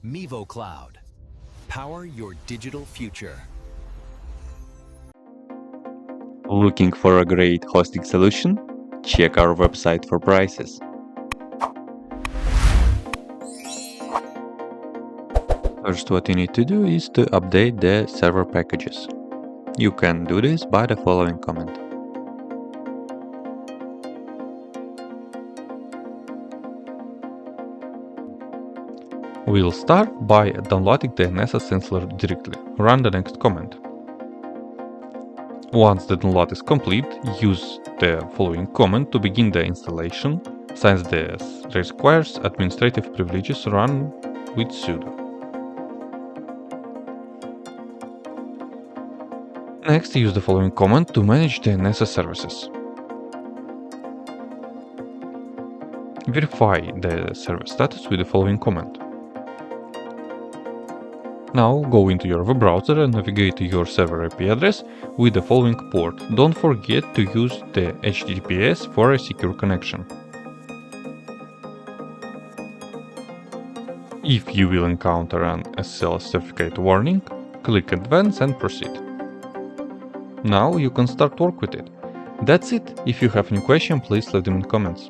Mevo Cloud. Power your digital future. Looking for a great hosting solution? Check our website for prices. First, what you need to do is to update the server packages. You can do this by the following command. We'll start by downloading the Nessus installer directly. Run the next command. Once the download is complete, use the following command to begin the installation. Since this requires administrative privileges, run with sudo. Next, use the following command to manage the Nessus services. Verify the server status with the following command. Now go into your web browser and navigate to your server IP address with the following port. Don't forget to use the HTTPS for a secure connection. If you will encounter an SSL certificate warning, click Advance and proceed. Now you can start work with it. That's it. If you have any question, please leave them in comments.